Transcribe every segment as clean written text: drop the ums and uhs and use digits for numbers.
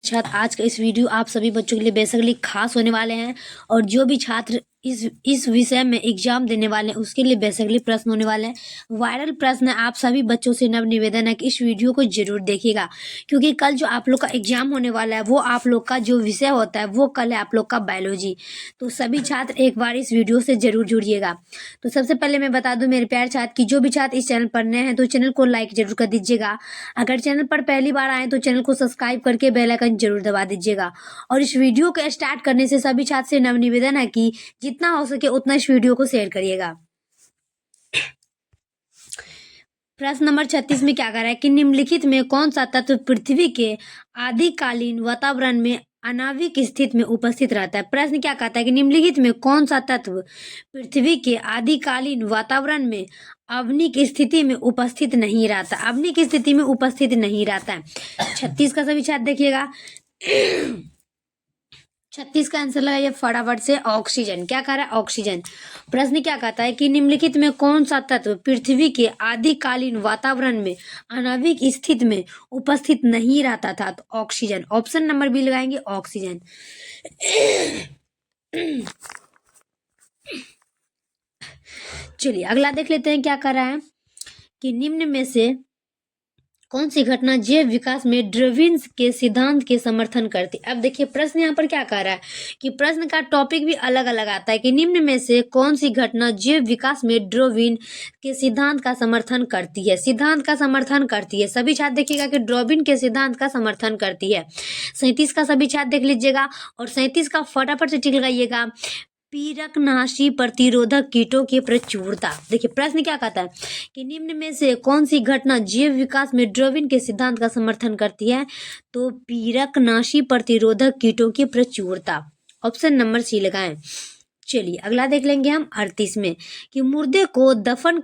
छात्र आज का इस वीडियो आप सभी बच्चों के लिए बेसिकली खास होने वाले हैं और जो भी छात्र इस विषय में एग्जाम देने वाले हैं उसके लिए बेसिकली प्रश्न होने वाले हैं। वायरल प्रश्न है। आप सभी बच्चों से नव निवेदन है कि इस वीडियो को जरूर देखिएगा, क्योंकि कल जो आप लोग का एग्जाम होने वाला है वो आप लोग का जो विषय होता है वो कल है आप लोग का बायोलॉजी। तो सभी छात्र एक बार इस वीडियो से जरूर जुड़िएगा। तो सबसे पहले मैं बता दूं मेरे प्यारे छात्र की जो भी छात्र इस चैनल पर नए हैं तो चैनल को लाइक जरूर कर दीजिएगा। अगर चैनल पर पहली बार आए तो चैनल को सब्सक्राइब करके बेल आइकन जरूर दबा दीजिएगा। और इस वीडियो को स्टार्ट करने से सभी छात्र से नव निवेदन है कि जितना हो सके उतना इस वीडियो को शेयर करिएगा। प्रश्न नंबर 36 में क्या कर रहा है कि निम्नलिखित में कौन सा तत्व पृथ्वी के आदिकालीन वातावरण में अनाविक स्थिति में उपस्थित रहता है। प्रश्न क्या कहता है कि निम्नलिखित में कौन सा तत्व पृथ्वी के आदिकालीन वातावरण में आवनिक स्थिति में उपस्थित नहीं रहता, आवनिक स्थिति में उपस्थित नहीं रहता है। 36 का सभी छात्र देखिएगा। 36 का आंसर लगाइए फटाफट से। ऑक्सीजन। क्या कह रहा है? ऑक्सीजन। प्रश्न क्या कहता है कि निम्नलिखित में कौन सा तत्व पृथ्वी के आदिकालीन वातावरण में आणविक स्थिति में उपस्थित नहीं रहता था? तो ऑक्सीजन। ऑप्शन नंबर बी लगाएंगे, ऑक्सीजन। चलिए अगला देख लेते हैं क्या कर रहा है कि निम्न में से कौन सी घटना जैव विकास में डार्विन के सिद्धांत के समर्थन करती। अब देखिए प्रश्न यहाँ पर क्या कह रहा है कि प्रश्न का टॉपिक भी अलग अलग आता है कि निम्न में से कौन सी घटना जैव विकास में डार्विन के सिद्धांत का समर्थन करती है, सिद्धांत का समर्थन करती है। सभी छात्र देखिएगा कि डार्विन के सिद्धांत का समर्थन करती है। 37 का सभी छात्र देख लीजिएगा और 37 का फटाफट से टिक लगाइएगा। पीरकनाशी प्रतिरोधक कीटों की प्रचुरता। देखिए प्रश्न क्या कहता है कि निम्न में से कौन सी घटना जैव विकास में डार्विन के सिद्धांत का समर्थन करती है? तो पीरकनाशी प्रतिरोधक कीटों की प्रचुरता। ऑप्शन नंबर सी लगाएं। चलिए अगला देख लेंगे हम 38 में कि मुर्दे को दफन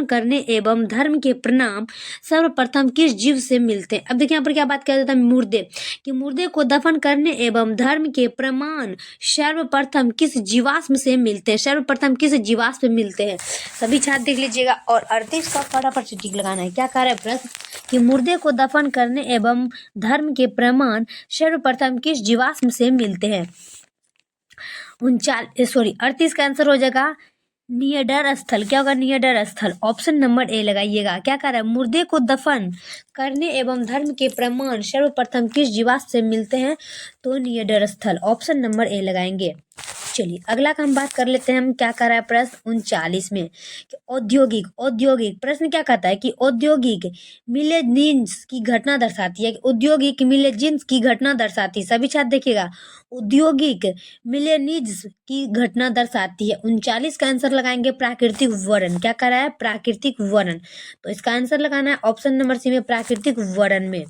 करने एवं धर्म के प्रणाम सर्वप्रथम किस जीव से मिलते हैं। अब देखिए यहाँ पर क्या बात किया जाता है मुर्दे कि मुर्दे को दफन करने एवं धर्म के प्रमाण सर्वप्रथम किस जीवाश्म से मिलते हैं, सर्वप्रथम किस जीवाश्म में मिलते हैं। सभी छात्र देख लीजिएगा और 38 का फटाफट से टिक लगाना है। क्या कह रहा है प्रश्न कि मुर्दे को दफन करने एवं धर्म के प्रमाण सर्वप्रथम किस जीवाश्म से मिलते हैं। 38 का आंसर हो जाएगा नियडर स्थल। क्या होगा? नियडर स्थल। ऑप्शन नंबर ए लगाइएगा। क्या कह रहा है मुर्दे को दफन करने एवं धर्म के प्रमाण सर्वप्रथम किस जीवाश्म से मिलते हैं? तो नियडर स्थल। ऑप्शन नंबर ए लगाएंगे। चलिए अगला का हम बात कर लेते हैं। हम क्या कर रहा है प्रश्न 39 में कि औद्योगिक प्रश्न क्या कहता है कि औद्योगिक मिलेजिन्स की घटना दर्शाती है, औद्योगिक मिलेजिन्स की घटना दर्शाती है। सभी छात्र देखिएगा औद्योगिक मिलेनिज्म की घटना दर्शाती है। 39 का आंसर लगाएंगे प्राकृतिक वर्ण। क्या कर रहा है? प्राकृतिक वर्ण। तो इसका आंसर लगाना है ऑप्शन नंबर सी में, प्राकृतिक वर्ण में।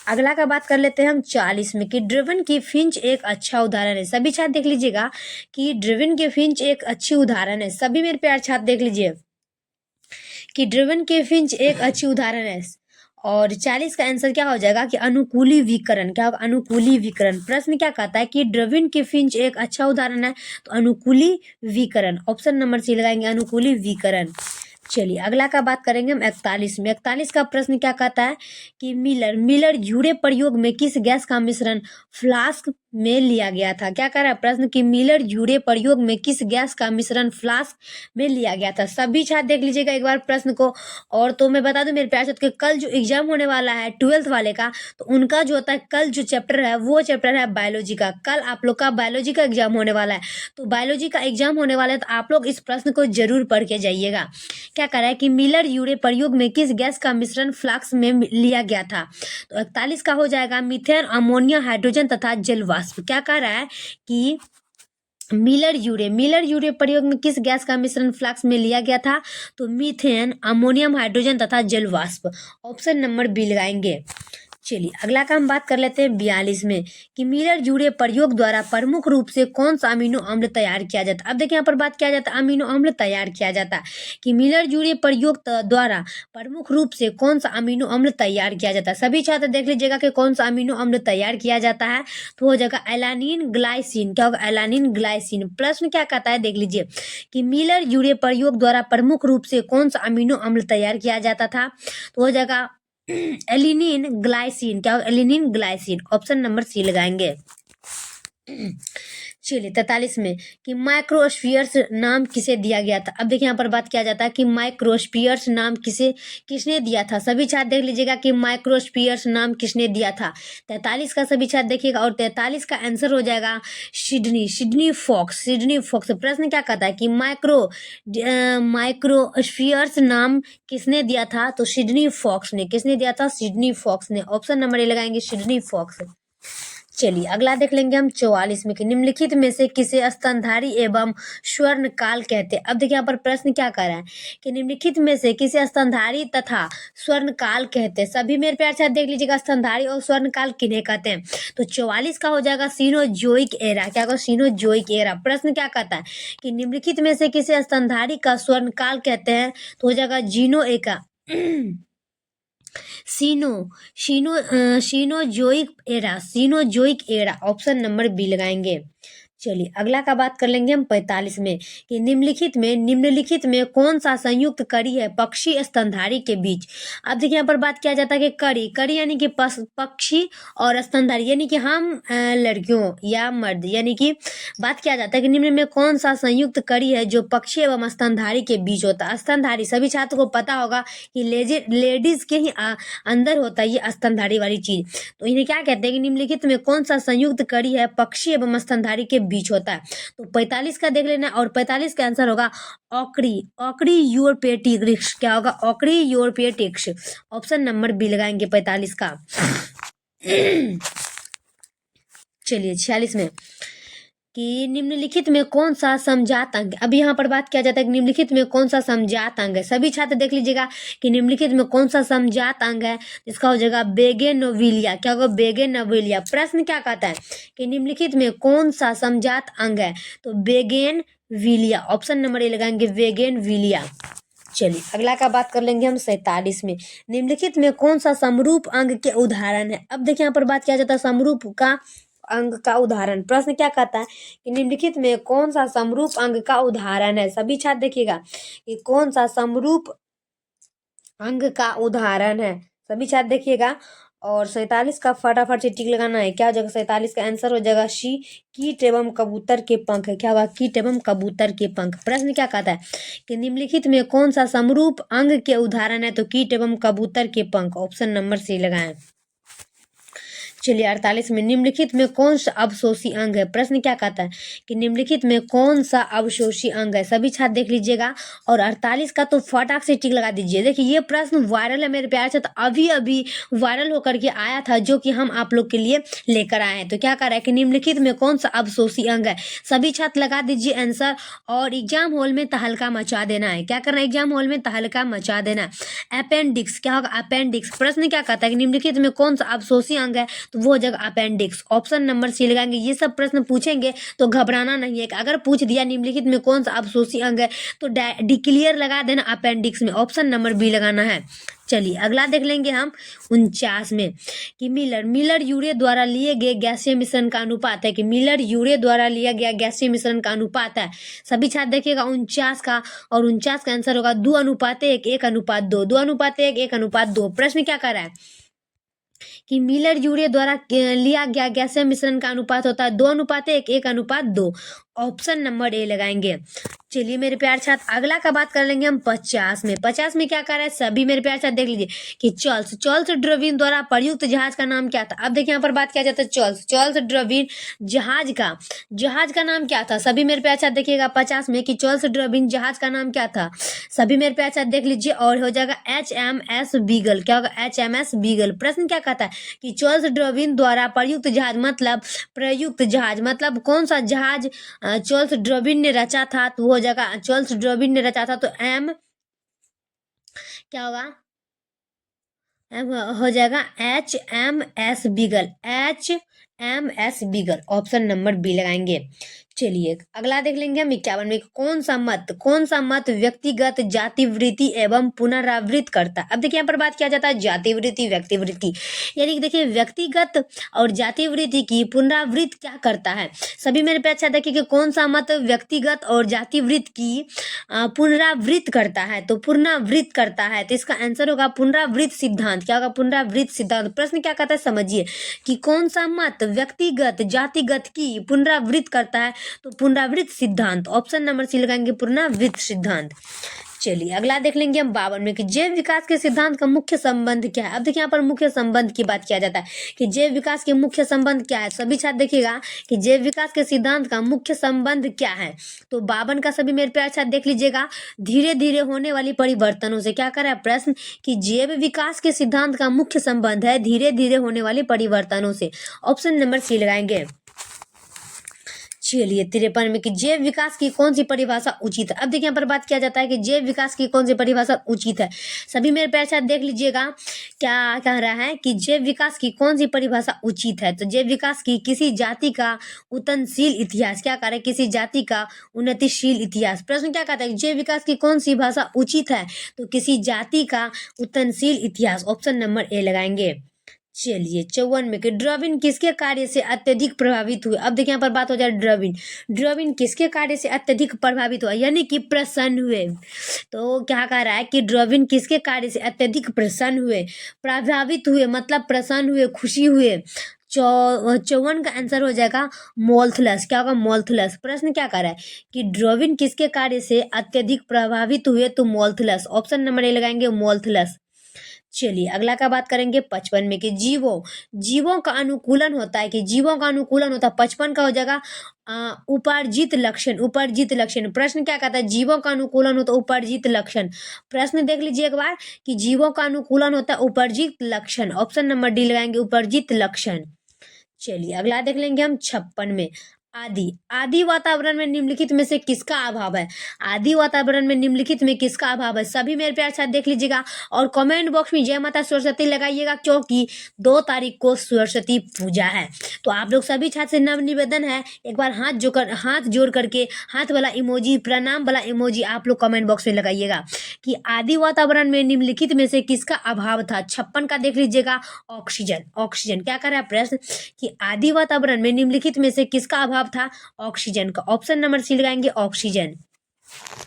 अगला का बात कर लेते हैं हम 40 में कि ड्रेवन की फिंच एक अच्छा उदाहरण है। सभी छात्र देख लीजिएगा कि ड्रेवन की फिंच एक अच्छी उदाहरण है। सभी मेरे प्यारे छात्र देख लीजिए कि ड्रेवन की फिंच एक अच्छी उदाहरण है। और 40 का आंसर क्या हो जाएगा कि अनुकूली विकरण। क्या होगा? अनुकूली विकरण। प्रश्न क्या कहता है कि ड्रेवन की फिंच एक अच्छा उदाहरण है, तो अनुकूली विकरण। ऑप्शन नंबर सी लगाएंगे, अनुकूली विकरण। चलिए अगला का बात करेंगे हम 41 में। 41 का प्रश्न क्या कहता है कि मिलर यूरे प्रयोग में किस गैस का मिश्रण फ्लास्क में लिया गया था। क्या कह रहा है प्रश्न कि मिलर यूरे प्रयोग में किस गैस का मिश्रण फ्लास्क में लिया गया था। सभी छात्र देख लीजिएगा एक बार प्रश्न को। और तो मैं बता दूं मेरे प्यारे छात्र के कल जो एग्जाम होने वाला है 12th वाले का, तो उनका जो होता है कल जो चैप्टर है वो चैप्टर है बायोलॉजी का। कल आप लोग का बायोलॉजी का एग्जाम होने वाला है, तो बायोलॉजी का एग्जाम होने वाला है तो आप लोग इस प्रश्न को जरूर पढ़ के जाइएगा। क्या कर रहा है कि मिलर यूरे प्रयोग में किस गैस का मिश्रण फ्लास्क में लिया गया था। तो 41 का हो जाएगा मीथेन, अमोनिया, हाइड्रोजन तथा जल वाष्प। क्या कह रहा है कि मिलर यूरे प्रयोग में किस गैस का मिश्रण फ्लास्क में लिया गया था। तो मीथेन, अमोनियम, हाइड्रोजन तथा जल वाष्प। ऑप्शन नंबर बी लगाएंगे। चलिए अगला का हम बात कर लेते हैं 42 में कि मिलर यूरे प्रयोग द्वारा प्रमुख रूप से कौन सा अमीनो अम्ल तैयार किया जाता है। अब देखिए यहाँ पर बात किया जाता है अमीनो अम्ल तैयार किया जाता है कि मिलर यूरे प्रयोग द्वारा प्रमुख रूप से कौन सा अमीनो अम्ल तैयार किया जाता है। सभी छात्र देख लीजिएगा कि कौन सा अमीनो अम्ल तैयार किया जाता है। तो हो जाएगा एलानिन ग्लाइसिन। क्या होगा? Alanine glycine. प्रश्न क्या कहता है देख लीजिए कि मिलर यूरे प्रयोग द्वारा प्रमुख रूप से कौन सा अमीनो अम्ल तैयार किया जाता था। तो हो जाएगा एलिनिन ग्लाइसिन, क्या होगा? Alanine glycine, option number C लगाएंगे। चलिए 43 में कि माइक्रोस्फीयर्स नाम किसे दिया गया था। अब देखिए यहाँ पर बात किया जाता है कि माइक्रोस्फीयर्स नाम किसने दिया था। सभी छात्र देख लीजिएगा कि माइक्रोस्फीयर्स नाम किसने दिया था। 43 का सभी छात्र देखिएगा और 43 का आंसर हो जाएगा सिडनी फॉक्स। प्रश्न क्या कहता है कि माइक्रोस्फीयर्स नाम किसने दिया था, तो सिडनी फॉक्स ने। किसने दिया था? सिडनी फॉक्स ने। ऑप्शन नंबर ए लगाएंगे, सिडनी फॉक्स। चलिए अगला देख लेंगे हम 44 में कि निम्नलिखित में से किसे स्तनधारी एवं स्वर्ण काल कहते हैं। अब देखिए यहाँ पर प्रश्न क्या कर रहा है कि निम्नलिखित में से किसे स्तनधारी तथा स्वर्ण काल कहते हैं। सभी मेरे प्यार से देख लीजिएगा स्तनधारी और स्वर्ण काल किन्हें कहते हैं। तो 44 का हो जाएगा सीनोजोइक एरा। क्या होगा? Cenozoic era. प्रश्न क्या कहता है कि निम्नलिखित में से किसे स्तनधारी का स्वर्ण काल कहते हैं, तो हो जाएगा जीनोएका Cenozoic era, option number B लगाएंगे। चलिए अगला का बात कर लेंगे हम 45 में कि निम्नलिखित में कौन सा संयुक्त कड़ी है पक्षी स्तनधारी के बीच। अब देखिए यहाँ पर बात किया जाता है कि कड़ी यानी कि पक्षी और स्तनधारी यानी कि हम लड़कियों या मर्द, यानी कि बात किया जाता है कि निम्न में कौन सा संयुक्त कड़ी है जो पक्षी एवं स्तनधारी के बीच होता है। स्तनधारी सभी छात्र को पता होगा कि लेडीज के ही अंदर होता है ये स्तनधारी वाली चीज। तो इन्हें क्या कहते हैं कि निम्नलिखित में कौन सा संयुक्त कड़ी है पक्षी एवं स्तनधारी के बीच होता है। तो 45 का देख लेना और 45 का आंसर होगा ऑकड़ी यूरोपेटिक्स। क्या होगा? ऑकड़ी यूरोपेटिक्स, ऑप्शन नंबर बी लगाएंगे 45 का। चलिए 46 में कि निम्नलिखित में कौन सा समजात अंग। अब यहाँ पर बात किया जाता है कि निम्नलिखित में कौन सा समजात अंग है। सभी छात्र देख लीजिएगा कि निम्नलिखित में कौन सा समजात अंग है। इसका हो जाएगा बेगेनोविलिया। क्या होगा? बेगेनोविलिया। प्रश्न क्या कहता है कि निम्नलिखित में कौन सा समजात अंग है, तो बेगेनविलिया, ऑप्शन नंबर ए लगाएंगे, बेगेनविलिया। चलिए अगला का बात कर लेंगे हम 47 में। निम्नलिखित में कौन सा समरूप अंग के उदाहरण है। अब देखिए यहाँ पर बात किया जाता है समरूप का अंग का उदाहरण। प्रश्न क्या कहता है कि निम्नलिखित में कौन सा समरूप अंग का उदाहरण है। सभी छात्र देखिएगा कि कौन सा समरूप अंग का उदाहरण है। सभी छात्र देखिएगा और 47 का फटाफट से टिक लगाना है। क्या हो जाएगा? 47 का आंसर हो जाएगा सी, कीट एवं कबूतर के पंख। क्या होगा? कीट एवं कबूतर के पंख। प्रश्न क्या कहता है कि निम्नलिखित में कौन सा समरूप अंग के उदाहरण है, तो कीट एवं कबूतर के पंख, ऑप्शन नंबर सी लगाएं। चलिए 48 में निम्नलिखित में कौन सा अवशोषी अंग है। प्रश्न क्या कहता है कि निम्नलिखित में कौन सा अवशोषी अंग है। सभी छात्र देख लीजिएगा और 48 का तो फटाक से टिक लगा दीजिए। देखिए ये प्रश्न वायरल है मेरे प्यार से, तो अभी वायरल होकर के आया था, जो कि हम आप लोग के लिए लेकर आए हैं। तो क्या कर रहा है कि निम्नलिखित में कौन सा अवशोषी अंग है। सभी छात्र लगा दीजिए आंसर और एग्जाम हॉल में तहलका मचा देना है। क्या करना है? एग्जाम हॉल में तहलका मचा देना है। अपेंडिक्स। क्या होगा? अपेंडिक्स। प्रश्न क्या कहता है कि निम्नलिखित में कौन सा अवशोषी अंग है, तो वो हो जाएगा अपेंडिक्स, ऑप्शन नंबर सी लगाएंगे। ये सब प्रश्न पूछेंगे तो घबराना नहीं है। अगर पूछ दिया निम्नलिखित में कौन सा अवशोषी अंग है, तो डिक्लियर लगा देना अपेंडिक्स में, ऑप्शन नंबर बी लगाना है। चलिए अगला देख लेंगे हम 49 में कि मिलर यूरे द्वारा लिए गए गैसीय मिश्रण का अनुपात है। कि मिलर यूरे द्वारा लिया गया गैसीय मिश्रण का अनुपात है। सभी छात्र देखिएगा 49 का और 49 का आंसर होगा 2:1, 1:2, 2:1, 1:2। प्रश्न क्या कर रहा है कि मिलर यूरे द्वारा लिया गया गैसीय मिश्रण का अनुपात होता है 2:1, 1:2, ऑप्शन नंबर ए लगाएंगे। चलिए मेरे प्यार छात्र अगला का बात कर लेंगे हम 50 में। 50 में क्या कर रहा है, सभी मेरे प्यार छात्र देख लीजिए कि चार्ल्स डार्विन द्वारा प्रयुक्त जहाज का नाम क्या था। अब देखिए यहाँ पर बात किया जाता है चार्ल्स डार्विन जहाज का नाम क्या था। सभी मेरे प्यार छात्र देखिएगा 50 में कि चार्ल्स डार्विन जहाज का नाम क्या था। सभी मेरे प्यार छात्र देख लीजिए और हो जाएगा HMS बीगल। क्या होगा? HMS beagle. प्रश्न क्या कहता है कि चार्ल्स डार्विन द्वारा प्रयुक्त जहाज मतलब कौन सा जहाज चार्ल्स डार्विन ने रचा था, तो वो हो जाएगा चार्ल्स डार्विन ने रचा था तो क्या होगा? हो जाएगा HMS Beagle, HMS Beagle, option number B लगाएंगे। चलिए अगला देख लेंगे हम 51 में, कौन सा मत व्यक्तिगत जातिवृत्ति एवं पुनरावृत्त करता है। अब देखिए यहाँ पर बात किया जाता है जातिवृत्ति व्यक्तिवृत्ति, यानी कि देखिए व्यक्तिगत और जातिवृत्ति की पुनरावृत्त क्या करता है। सभी मेरे पे अच्छा देखिए कि कौन सा मत व्यक्तिगत और जातिवृत्त की पुनरावृत्त करता है, तो पुनरावृत्त करता है, तो इसका आंसर होगा पुनरावृत्त सिद्धांत। क्या होगा? पुनरावृत्त सिद्धांत। प्रश्न क्या कहता है समझिए कि कौन सा मत व्यक्तिगत जातिगत की पुनरावृत्त करता है, तो पुनरावृत्त सिद्धांत। ऑप्शन नंबर सी लगाएंगे, पुनरावृत्त सिद्धांत। चलिए अगला देख लेंगे हम 52 में कि जैव विकास के सिद्धांत का मुख्य संबंध क्या है। अब देखिए यहाँ पर मुख्य संबंध की बात किया जाता है कि जैव विकास के मुख्य संबंध क्या है। सभी छात्र देखिएगा कि जैव विकास के सिद्धांत का मुख्य संबंध क्या है। तो 52 का सभी मेरे प्यारे छात्र देख लीजिएगा, धीरे धीरे होने वाली परिवर्तनों से। क्या करा है प्रश्न कि जैव विकास के सिद्धांत का मुख्य संबंध है धीरे धीरे होने वाले परिवर्तनों से। ऑप्शन नंबर सी लगाएंगे। चलिए 53 में कि जैव विकास की कौन सी परिभाषा उचित है। अब देखिए यहाँ पर बात किया जाता है कि जैव विकास की कौन सी परिभाषा उचित है। सभी मेरे प्यारे साथ देख लीजिएगा क्या कह रहा है कि जैव विकास की कौन सी परिभाषा उचित है। तो जैव विकास की किसी जाति का उन्नतिशील इतिहास। क्या कह रहा है? किसी जाति का उन्नतिशील इतिहास। प्रश्न क्या कहता है? जैव विकास की कौन सी भाषा उचित है, तो किसी जाति का उन्नतिशील इतिहास। ऑप्शन नंबर ए लगाएंगे। चलिए 54 में कि डार्विन किसके कार्य से अत्यधिक प्रभावित हुए। अब देखिए यहाँ पर बात हो जाए डार्विन किसके कार्य से अत्यधिक प्रभावित हुआ, यानी कि प्रसन्न हुए। तो क्या कह रहा है कि डार्विन किसके कार्य से अत्यधिक प्रसन्न हुए, प्रभावित हुए, मतलब प्रसन्न हुए, खुशी हुए। 54 का आंसर हो जाएगा मोल्थुलस। क्या होगा? मोल्थुलस। प्रश्न क्या कर रहा है कि डार्विन किसके कार्य से अत्यधिक प्रभावित हुए, तो मोल्थुलस। ऑप्शन नंबर ए लगाएंगे, मोल्थुलस। चलिए अगला का बात करेंगे 55 में कि जीवों का अनुकूलन होता है, कि जीवों का अनुकूलन होता है। 55 का हो जाएगा उपार्जित लक्षण। प्रश्न क्या कहता है? जीवों का अनुकूलन होता है उपार्जित लक्षण। प्रश्न देख लीजिए एक बार कि जीवों का अनुकूलन होता है उपार्जित लक्षण। ऑप्शन नंबर डी लगाएंगे, उपार्जित लक्षण। चलिए अगला देख लेंगे हम 56 में, आदि वातावरण में निम्नलिखित में से किसका अभाव है। आदि वातावरण में निम्नलिखित में किसका अभाव है। सभी मेरे प्यारे साथ देख लीजिएगा और कमेंट बॉक्स में जय माता सरस्वती लगाइएगा, क्योंकि 2 तारीख को सरस्वती पूजा है। तो आप लोग सभी छात्र से नव निवेदन है, एक बार हाथ जोड़ करके हाथ वाला इमोजी, प्रणाम वाला इमोजी आप लोग कमेंट बॉक्स में लगाइएगा कि आदि वातावरण में निम्नलिखित में से किसका अभाव था। 56 का देख लीजिएगा, ऑक्सीजन। क्या कर रहा है प्रश्न कि आदि वातावरण में निम्नलिखित में से किसका अभाव था, ऑक्सीजन का। ऑप्शन नंबर सी लगाएंगे, ऑक्सीजन।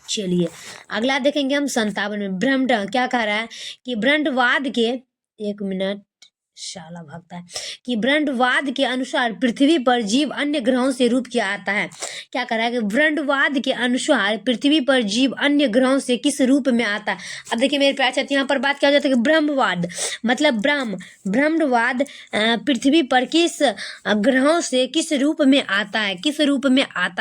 चलिए अगला देखेंगे हम 57 में, ब्रह्मांड। क्या कह रहा है कि ब्रह्मांडवाद के, एक मिनट शाला भागता है, कि ब्रह्मांडवाद के अनुसार पृथ्वी पर जीव अन्य ग्रहों से रूप किया आता है। क्या कह रहा है कि ब्रह्मांडवाद के अनुसार पृथ्वी पर जीव अन्य ग्रहों से किस रूप में आता है। अब देखिए मेरे प्यारे साथी, यहाँ पर बात किया जाता है कि ब्रह्मवाद मतलब ब्रह्मवाद पृथ्वी पर किस ग्रहों से किस रूप में आता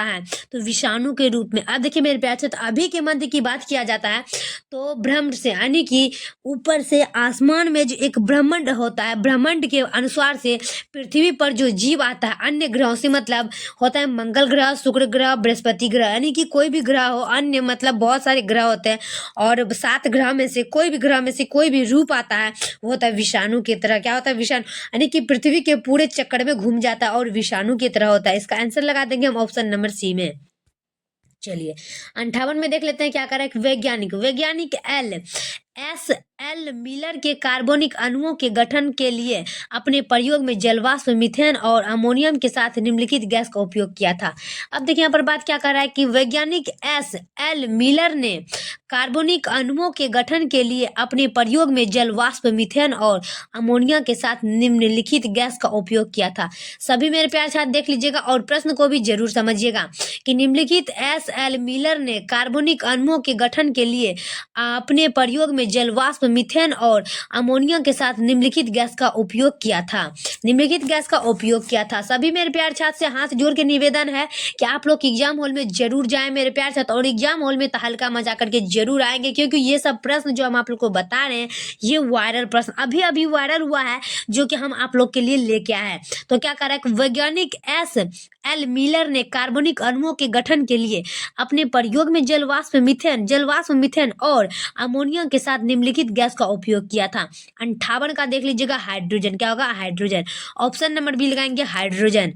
है, तो विषाणु के रूप में। अब देखिए मेरे प्यारे साथी, अभी के मध्य की बात किया जाता है तो ब्रह्मांड से, यानी कि ऊपर से आसमान में जो एक ब्रह्मांड होता है, ब्रह्मांड के अनुसार से पृथ्वी पर जो जीव आता है अन्य ग्रहों से, मतलब होता है मंगल ग्रह, शुक्र ग्रह, बृहस्पति ग्रह, यानी कि कोई भी ग्रह हो, अन्य मतलब बहुत सारे ग्रह होते हैं, और 7 ग्रह में से कोई भी ग्रह में से कोई भी रूप आता है, वो होता है विषाणु की तरह। क्या होता है? विषाणु, यानी कि पृथ्वी के पूरे चक्कर में घूम जाता है और विषाणु की तरह होता है। इसका आंसर लगा देंगे हम ऑप्शन नंबर सी में। चलिए 58 में देख लेते हैं क्या कर रहा है वैज्ञानिक एल मिलर के कार्बनिक अणुओं के गठन के लिए अपने प्रयोग में जलवाष्प, मीथेन और अमोनियम के साथ निम्नलिखित गैस का उपयोग किया था। अब देखिए यहाँ पर बात क्या कर रहा है कि वैज्ञानिक एल मिलर ने कार्बनिक अणुओं के गठन के लिए अपने प्रयोग में जलवाष्प, मीथेन और अमोनिया के साथ निम्नलिखित गैस का उपयोग किया था। सभी मेरे प्यारे साथ देख लीजिएगा और प्रश्न को भी जरूर समझिएगा कि निम्नलिखित एल मिलर ने कार्बनिक अणुओं के गठन के लिए अपने प्रयोग में जलवाष्प, मीथेन और अमोनिया के साथ निम्नलिखित गैस का उपयोग किया था। सभी मेरे प्यारे छात्र से हाथ जोड़ के निवेदन है कि आप लोग एग्जाम हॉल में जरूर जाएं मेरे प्यारे छात्र, और एग्जाम हॉल में तहलका मचा करके जरूर आएंगे, क्योंकि ये सब प्रश्न जो हम आप लोग को बता रहे हैं ये वायरल प्रश्न अभी वायरल हुआ है, जो कि हम आप लोग के लिए लेके आए हैं। तो क्या कर रहा है वैज्ञानिक एल मिलर ने कार्बनिक अणुओं के गठन के लिए अपने प्रयोग में जलवाष्प, मीथेन और अमोनिया के साथ निम्नलिखित गैस का उपयोग किया था। 58 का देख लीजिएगा, हाइड्रोजन। क्या होगा? हाइड्रोजन। ऑप्शन नंबर बी लगाएंगे, हाइड्रोजन।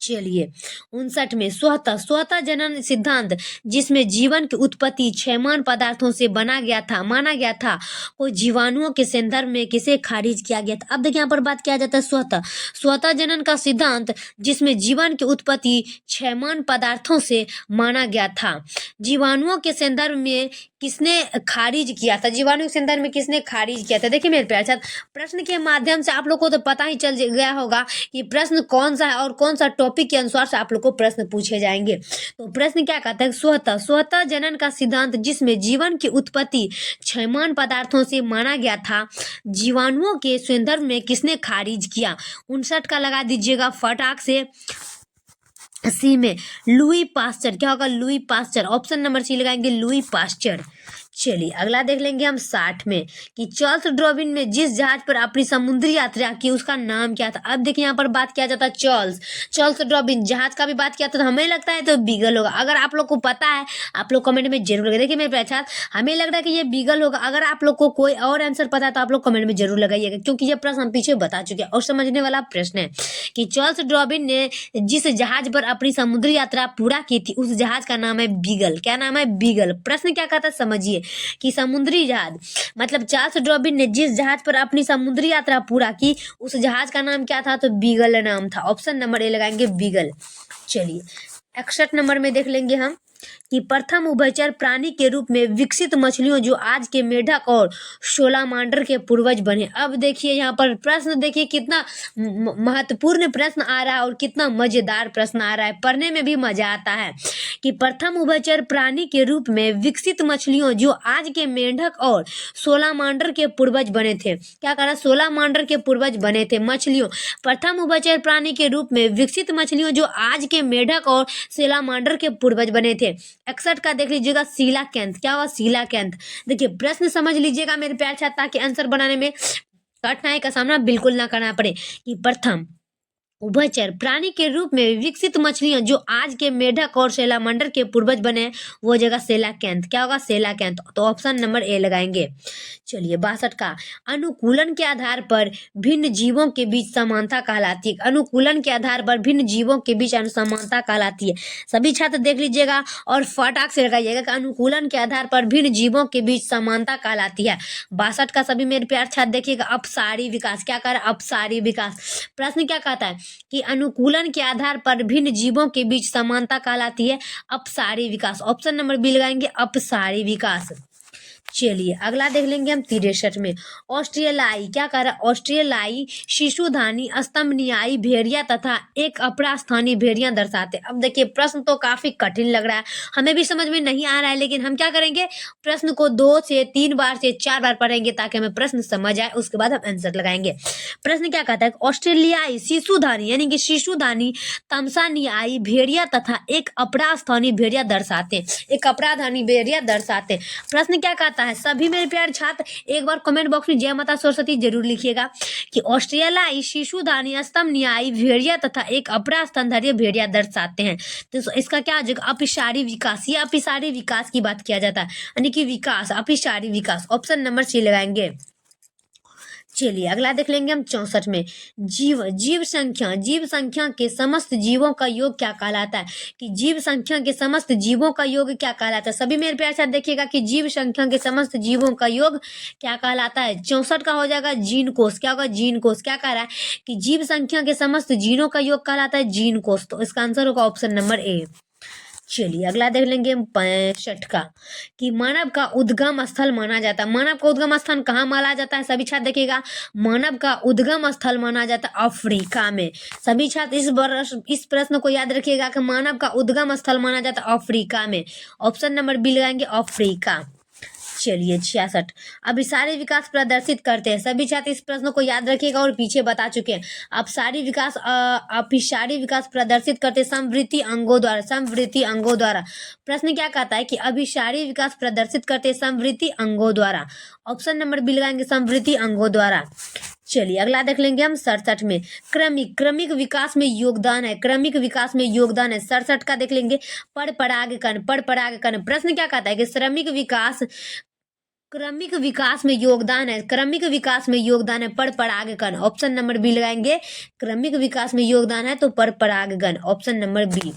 चलिए 59 में स्वतः जनन सिद्धांत, जिसमें जीवन की उत्पत्ति क्षयमान पदार्थों से माना गया था, को जीवाणुओं के संदर्भ में किसे खारिज किया गया था। अब देखिए यहाँ पर बात किया जाता है स्वतः जनन का सिद्धांत, जिसमें जीवन की उत्पत्ति क्षयमान पदार्थों से माना गया था, जीवाणुओं के संदर्भ में किसने खारिज किया था, जीवाणु के संदर्भ में किसने खारिज किया था। देखिए मेरे प्यारे छात्र, प्रश्न के माध्यम से आप लोग को तो पता ही चल गया होगा कि प्रश्न कौन सा है और कौन सा टॉपिक के अनुसार से आप लोग को प्रश्न पूछे जाएंगे। तो प्रश्न क्या कहता है, स्वतः जनन का सिद्धांत, जिसमें जीवन की उत्पत्ति क्षयमान पदार्थों से माना गया था, जीवाणुओं के संदर्भ में किसने खारिज किया। 59 का लगा दीजिएगा फटाक से। सी में लुई पास्चर, क्या होगा, Louis Pasteur, option number C लगाएंगे, लुई पास्चर। चलिए अगला देख लेंगे हम 60 में कि चार्ल्स डार्विन ने जिस जहाज पर अपनी समुद्री यात्रा की उसका नाम क्या था। अब देखिए यहाँ पर बात किया जाता है चार्ल्स डार्विन जहाज का भी बात किया था, तो हमें लगता है तो बीगल होगा। अगर आप लोग को पता है आप लोग कमेंट में जरूर लगाइए। देखिए मेरे प्यारे छात्र, हमें लग रहा है कि ये बीगल होगा। अगर आप लोग को कोई और आंसर पता है तो आप लोग कमेंट में जरूर लगाइएगा, क्योंकि ये प्रश्न हम पीछे बता चुके हैं और समझने वाला प्रश्न है कि चार्ल्स डार्विन ने जिस जहाज पर अपनी समुद्री यात्रा पूरा की थी उस जहाज का नाम है बीगल। क्या नाम है, बीगल। प्रश्न क्या कहता है समझिए कि समुद्री जहाज, मतलब चार्ल्स डार्विन ने जिस जहाज पर अपनी समुद्री यात्रा पूरा की उस जहाज का नाम क्या था, तो बीगल नाम था। ऑप्शन नंबर ए लगाएंगे, बीगल। चलिए 61 नंबर में देख लेंगे हम कि प्रथम उभयचर प्राणी के रूप में विकसित मछलियों जो आज के मेढक और सोलामांडर के पूर्वज बने। अब देखिए यहाँ पर प्रश्न, देखिए कितना महत्वपूर्ण प्रश्न आ रहा है और कितना मजेदार प्रश्न आ रहा है, पढ़ने में भी मजा आता है कि प्रथम उभयचर प्राणी के रूप में विकसित मछलियों जो आज के मेढक और सोलामांडर के पूर्वज बने थे। क्या कह रहा, सोलामांडर के पूर्वज बने थे मछलियों। प्रथम उभयचर प्राणी के रूप में विकसित मछलियों जो आज के मेढक और सोलामांडर के पूर्वज बने थे। 61 का देख लीजिएगा, सीलाकेंथ। क्या हुआ, सीलाकेंथ। देखिए प्रश्न समझ लीजिएगा मेरे प्यारे छात्र, ताकि आंसर बनाने में कठिनाई का सामना बिल्कुल ना करना पड़े। कि प्रथम उभयचर प्राणी के रूप में विकसित मछलियां जो आज के मेढक और सेलामांडर के पूर्वज बने, वो जगह सेलाकेंथ। क्या होगा, सेलाकेंथ। तो ऑप्शन नंबर ए लगाएंगे। चलिए 62 का, अनुकूलन के आधार पर भिन्न जीवों के बीच समानता कहलाती है। अनुकूलन के आधार पर भिन्न जीवों के बीच समानता कहलाती है। सभी छात्र देख लीजिएगा और फटाक से लगाइएगा कि अनुकूलन के आधार पर भिन्न जीवों के बीच समानता कहलाती है। 62 का सभी मेरे प्यारे छात्र देखिएगा, अपसारी विकास। क्या कर, अपसारी विकास। प्रश्न क्या कहता है कि अनुकूलन के आधार पर भिन्न जीवों के बीच समानता कहलाती है अपसारी विकास। ऑप्शन नंबर बी लगाएंगे, अपसारी विकास। चलिए अगला देख लेंगे हम 63 में ऑस्ट्रेलियाई। क्या कह रहा है, ऑस्ट्रेलियाई शिशुधानी स्तंभनीयायी भेड़िया तथा एक अपरास्थानी भेड़िया दर्शाते। अब देखिए प्रश्न तो काफी कठिन लग रहा है, हमें भी समझ में नहीं आ रहा है, लेकिन हम क्या करेंगे, प्रश्न को 2 से 3 बार से 4 बार पढ़ेंगे ताकि हमें प्रश्न समझ आए, उसके बाद हम आंसर लगाएंगे। प्रश्न क्या कहता है, ऑस्ट्रेलियाई शिशुधानी यानी कि शिशुधानी तमसानियाई भेड़िया तथा एक अपरास्थानी भेड़िया दर्शाते। एक अपराधानी भेड़िया दर्शाते। प्रश्न क्या कहता है, सभी मेरे प्यारे छात्र एक बार कमेंट बॉक्स में जय माता सरस्वती जरूर लिखिएगा कि ऑस्ट्रेलियाई शिशुधानी स्तंभनीयायी भेड़िया तथा एक अपरा स्तनधारी भेड़िया दर्शाते हैं। तो इसका क्या हो, अपिसारी विकास। ये अपिसारी विकास की बात किया जाता है, यानी कि विकास, अपिसारी विकास। ऑप्शन नंबर सी लगाएंगे। चलिए अगला देख लेंगे हम 64 में जीव संख्या के समस्त जीवों का योग क्या कहलाता है। कि जीव संख्या के समस्त जीवों का योग क्या कहलाता है। सभी मेरे प्यारे साथ देखिएगा कि जीव संख्या के समस्त जीवों का योग क्या कहलाता है। 64 का हो जाएगा जीन कोष। क्या होगा, जीन कोष। क्या कह रहा है कि जीव संख्या के समस्त जीनों का योग कहलाता है जीन कोष। तो इसका आंसर होगा ऑप्शन नंबर ए। चलिए अगला देख लेंगे हम 65 का कि मानव का उद्गम स्थल माना जाता है। मानव का उद्गम स्थान कहाँ माना जाता है, सभी छात्र देखिएगा, मानव का उद्गम स्थल माना जाता है अफ्रीका में। सभी छात्र इस प्रश्न को याद रखिएगा कि मानव का उद्गम स्थल माना जाता है अफ्रीका में। ऑप्शन नंबर बी लगाएंगे, अफ्रीका। चलिए 66 अभिसारी विकास प्रदर्शित करते हैं। सभी छात्र इस प्रश्न को याद रखिएगा और पीछे बता चुके हैं। अभिसारी विकास प्रदर्शित करते समवृत्ति अंगों द्वारा। समवृत्ति अंगों द्वारा। प्रश्न क्या कहता है कि अभिसारी विकास प्रदर्शित करते समवृत्ति अंगों द्वारा। ऑप्शन नंबर बी लगाएंगे, समवृत्ति अंगों द्वारा। चलिए अगला देख लेंगे हम 67 में क्रमिक विकास में योगदान है। क्रमिक विकास में योगदान है। 67 का देख लेंगे, पर परागकण। प्रश्न क्या कहता है कि क्रमिक विकास में योगदान है, क्रमिक विकास में योगदान है पर परागकण, ऑप्शन नंबर बी लगाएंगे। क्रमिक विकास में योगदान है तो पर परागकण, ऑप्शन नंबर बी।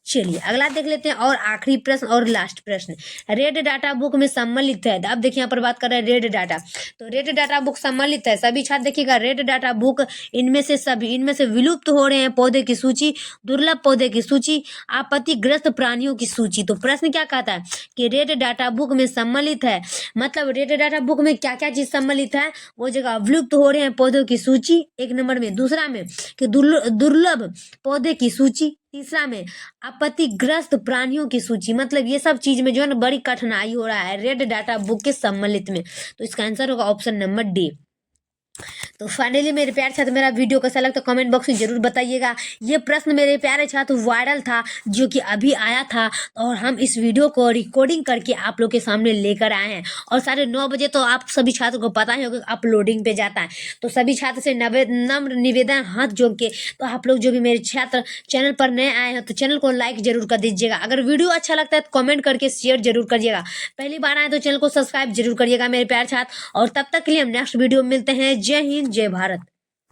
चलिए अगला देख लेते हैं और आखिरी प्रश्न और लास्ट प्रश्न। रेड डाटा बुक में सम्मिलित है, अब देखिए यहाँ पर बात कर रहे हैं रेड डाटा, तो रेड डाटा बुक सम्मिलित है सभी छात्र देखिएगा। रेड डाटा बुक इनमें से सभी, इनमें से विलुप्त हो रहे हैं पौधे की सूची, दुर्लभ पौधे की सूची, आपत्तिग्रस्त प्राणियों की सूची। तो प्रश्न क्या कहता है कि रेड डाटा बुक में सम्मिलित है, मतलब रेड डाटा बुक में क्या क्या चीज सम्मिलित है, वो जगह विलुप्त हो रहे हैं पौधों की सूची एक नंबर में, दूसरा में कि दुर्लभ पौधे की सूची, तीसरा में आपत्तिग्रस्त प्राणियों की सूची। मतलब ये सब चीज में जो है ना बड़ी कठिनाई हो रहा है रेड डाटा बुक के सम्मिलित में, तो इसका आंसर होगा ऑप्शन नंबर डी। तो फाइनली मेरे प्यारे छात्र मेरा वीडियो कैसा लगता है कमेंट बॉक्स में जरूर बताइएगा। ये प्रश्न मेरे प्यारे छात्र वायरल था जो कि अभी आया था, और हम इस वीडियो को रिकॉर्डिंग करके आप लोग के सामने लेकर आए हैं, और 9:30 बजे तो आप सभी छात्रों को पता ही होगा अपलोडिंग पे जाता है। तो सभी छात्र से नम्र निवेदन हाथ जोड़ के, तो आप लोग जो भी मेरे छात्र चैनल पर नए आए हैं तो चैनल को लाइक जरूर कर दीजिएगा। अगर वीडियो अच्छा लगता है तो कमेंट करके शेयर जरूर करिएगा। पहली बार आए तो चैनल को सब्सक्राइब जरूर करिएगा मेरे प्यारे छात्र। और तब तक के लिए हम नेक्स्ट वीडियो में मिलते हैं। जय हिंद जय भारत।